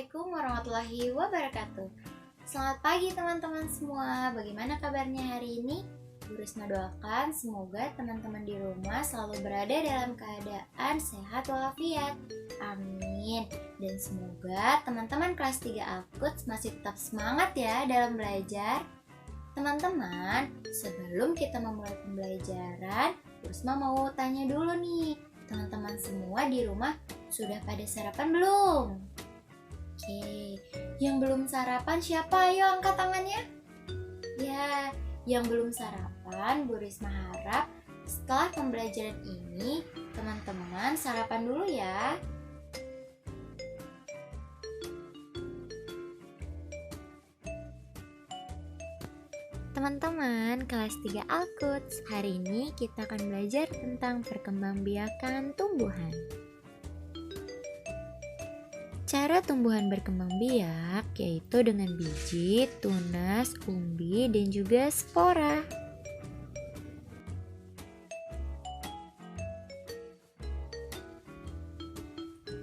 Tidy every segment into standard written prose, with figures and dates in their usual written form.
Assalamualaikum warahmatullahi wabarakatuh. Selamat pagi teman-teman semua. Bagaimana kabarnya hari ini? Bu Risma doakan semoga teman-teman di rumah selalu berada dalam keadaan sehat walafiat. Amin. Dan semoga teman-teman kelas 3 Al-Quds masih tetap semangat ya dalam belajar. Teman-teman, sebelum kita memulai pembelajaran, Bu Risma mau tanya dulu nih. Teman-teman semua di rumah sudah pada sarapan belum? Oke, yang belum sarapan siapa? Ayo angkat tangannya. Ya, yang belum sarapan, Bu Risma harap setelah pembelajaran ini, teman-teman sarapan dulu ya. Teman-teman kelas 3 Al-Quds, hari ini kita akan belajar tentang perkembangbiakan tumbuhan. Cara tumbuhan berkembang biak yaitu dengan biji, tunas, umbi, dan juga spora.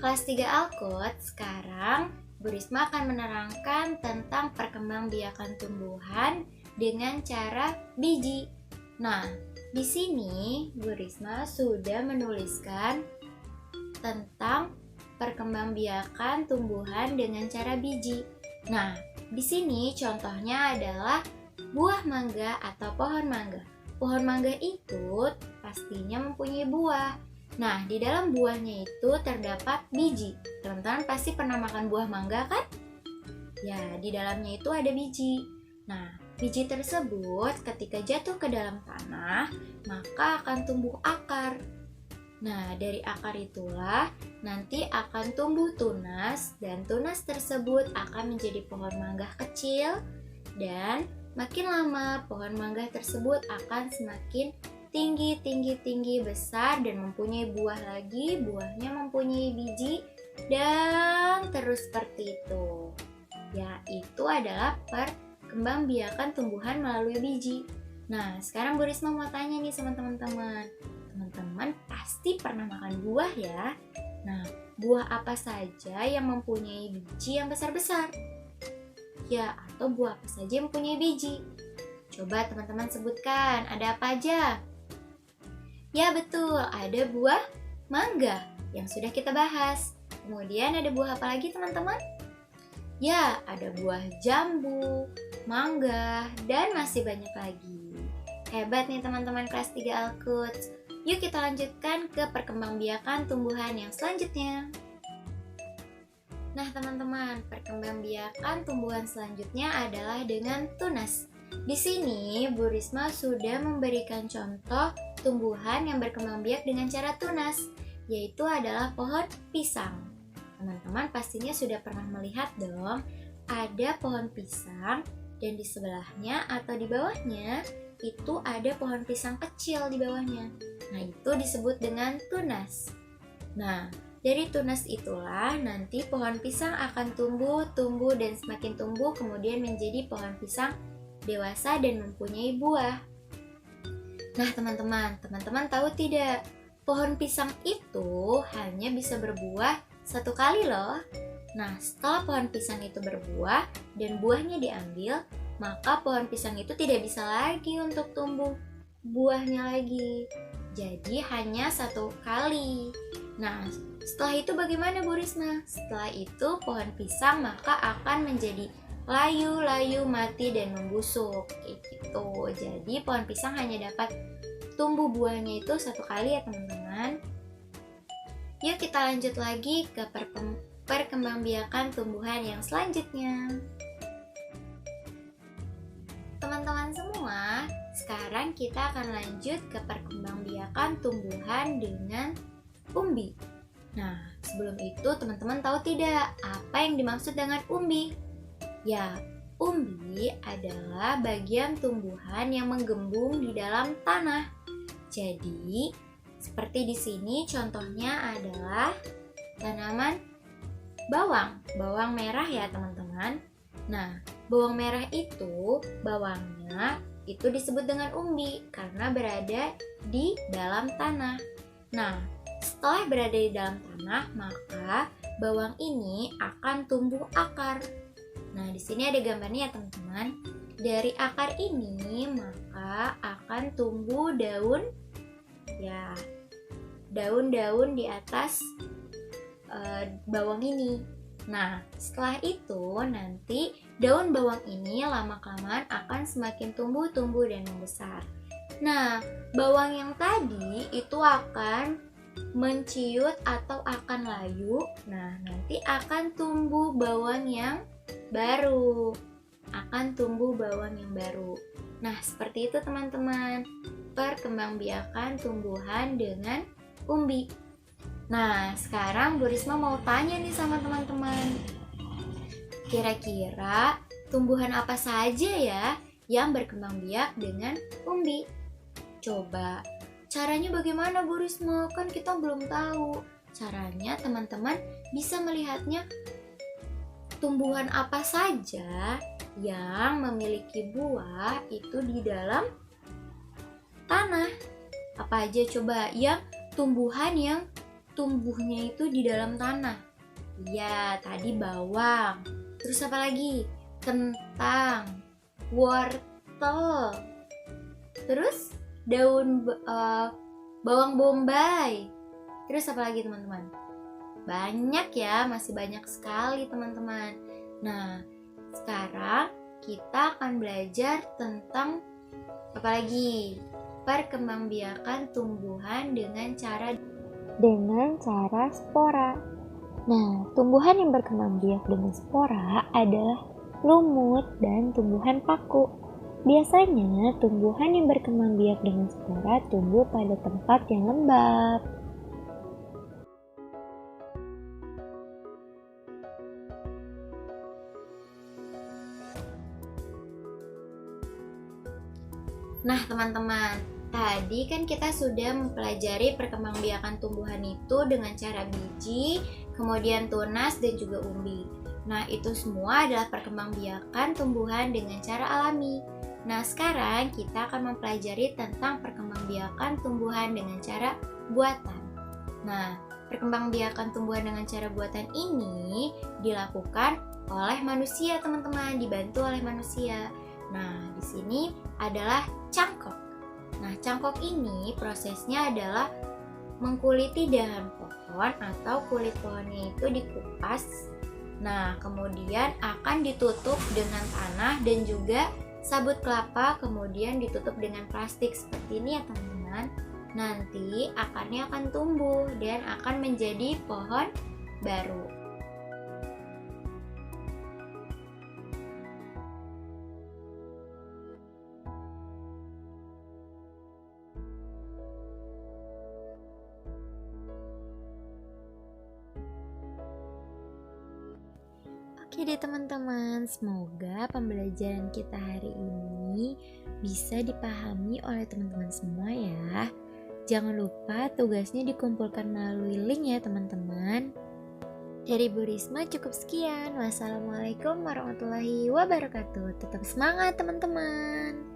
Kelas 3 Al-Quds, sekarang Bu Risma akan menerangkan tentang perkembangbiakan tumbuhan dengan cara biji. Nah, di sini Bu Risma sudah menuliskan tentang perkembangbiakan tumbuhan dengan cara biji. Nah, di sini contohnya adalah buah mangga atau pohon mangga. Pohon mangga itu pastinya mempunyai buah. Nah, di dalam buahnya itu terdapat biji. Teman-teman pasti pernah makan buah mangga kan? Ya, di dalamnya itu ada biji. Nah, biji tersebut ketika jatuh ke dalam tanah, maka akan tumbuh akar. Nah, dari akar itulah nanti akan tumbuh tunas dan tunas tersebut akan menjadi pohon mangga kecil dan makin lama pohon mangga tersebut akan semakin tinggi besar dan mempunyai buah lagi, buahnya mempunyai biji dan terus seperti itu. Ya, itu adalah perkembangbiakan tumbuhan melalui biji. Nah, sekarang Bu Risma mau tanya nih sama teman-teman. Teman-teman pasti pernah makan buah ya. Nah, buah apa saja yang mempunyai biji yang besar-besar? Ya, atau buah apa saja yang mempunyai biji? Coba teman-teman sebutkan, ada apa aja? Ya betul, ada buah mangga yang sudah kita bahas. Kemudian ada buah apa lagi teman-teman? Ya, ada buah jambu, mangga, dan masih banyak lagi. Hebat nih teman-teman kelas 3 Al-Quds. Yuk kita lanjutkan ke perkembangbiakan tumbuhan yang selanjutnya. Nah teman-teman, perkembangbiakan tumbuhan selanjutnya adalah dengan tunas. Di sini Bu Risma sudah memberikan contoh tumbuhan yang berkembang biak dengan cara tunas, yaitu adalah pohon pisang. Teman-teman pastinya sudah pernah melihat dong, ada pohon pisang dan di sebelahnya atau di bawahnya itu ada pohon pisang kecil di bawahnya. Nah, itu disebut dengan tunas. Nah, dari tunas itulah nanti pohon pisang akan tumbuh dan semakin tumbuh kemudian menjadi pohon pisang dewasa dan mempunyai buah. Nah, teman-teman tahu tidak? Pohon pisang itu hanya bisa berbuah satu kali loh. Nah, setelah pohon pisang itu berbuah dan buahnya diambil, maka pohon pisang itu tidak bisa lagi untuk tumbuh buahnya lagi. Jadi hanya satu kali. Nah, setelah itu bagaimana Bu Risma? Setelah itu pohon pisang maka akan menjadi layu, mati dan membusuk kayak gitu. Jadi pohon pisang hanya dapat tumbuh buahnya itu satu kali ya teman-teman. Yuk kita lanjut lagi ke perkembangbiakan tumbuhan yang selanjutnya. Teman-teman semua, sekarang kita akan lanjut ke perkembangbiakan tumbuhan dengan umbi. Nah, sebelum itu teman-teman tahu tidak apa yang dimaksud dengan umbi? Ya, umbi adalah bagian tumbuhan yang menggembung di dalam tanah. Jadi, seperti di sini contohnya adalah tanaman bawang merah ya teman-teman. Nah, bawang merah itu bawangnya itu disebut dengan umbi karena berada di dalam tanah. Nah, setelah berada di dalam tanah, maka bawang ini akan tumbuh akar. Nah, di sini ada gambarnya ya teman-teman. Dari akar ini maka akan tumbuh daun, ya, daun-daun di atas bawang ini. Nah, setelah itu nanti daun bawang ini lama-kelamaan akan semakin tumbuh dan membesar. Nah, bawang yang tadi itu akan menciut atau akan layu. Nah, nanti akan tumbuh bawang yang baru. Nah, seperti itu teman-teman, perkembangbiakan tumbuhan dengan umbi. Nah, sekarang Bu Risma mau tanya nih sama teman-teman. Kira-kira tumbuhan apa saja ya yang berkembang biak dengan umbi? Coba, caranya bagaimana Bu Risma? Kan kita belum tahu. Caranya teman-teman bisa melihatnya tumbuhan apa saja yang memiliki buah itu di dalam tanah. Apa aja coba yang tumbuhan yang tumbuhnya itu di dalam tanah? Ya, tadi bawang. Terus apa lagi? Kentang, wortel. Terus daun bawang bombay. Terus apa lagi teman-teman? Banyak ya, masih banyak sekali teman-teman. Nah, sekarang kita akan belajar tentang apa lagi? Perkembangbiakan tumbuhan dengan cara spora. Nah, tumbuhan yang berkembang biak dengan spora adalah lumut dan tumbuhan paku. Biasanya, tumbuhan yang berkembang biak dengan spora tumbuh pada tempat yang lembab. Nah, teman-teman, tadi kan kita sudah mempelajari perkembangbiakan tumbuhan itu dengan cara biji, kemudian tunas, dan juga umbi. Nah, itu semua adalah perkembangbiakan tumbuhan dengan cara alami. Nah, sekarang kita akan mempelajari tentang perkembangbiakan tumbuhan dengan cara buatan. Nah, perkembangbiakan tumbuhan dengan cara buatan ini dilakukan oleh manusia, teman-teman, dibantu oleh manusia. Nah, di sini adalah cangkok. Nah, cangkok ini prosesnya adalah mengkuliti dahan pohon atau kulit pohonnya itu dikupas. Nah, kemudian akan ditutup dengan tanah dan juga sabut kelapa, kemudian ditutup dengan plastik seperti ini ya teman-teman. Nanti akarnya akan tumbuh dan akan menjadi pohon baru. Oke deh teman-teman, semoga pembelajaran kita hari ini bisa dipahami oleh teman-teman semua ya. Jangan lupa tugasnya dikumpulkan melalui link ya teman-teman. Dari Bu Risma cukup sekian. Wassalamualaikum warahmatullahi wabarakatuh. Tetap semangat teman-teman.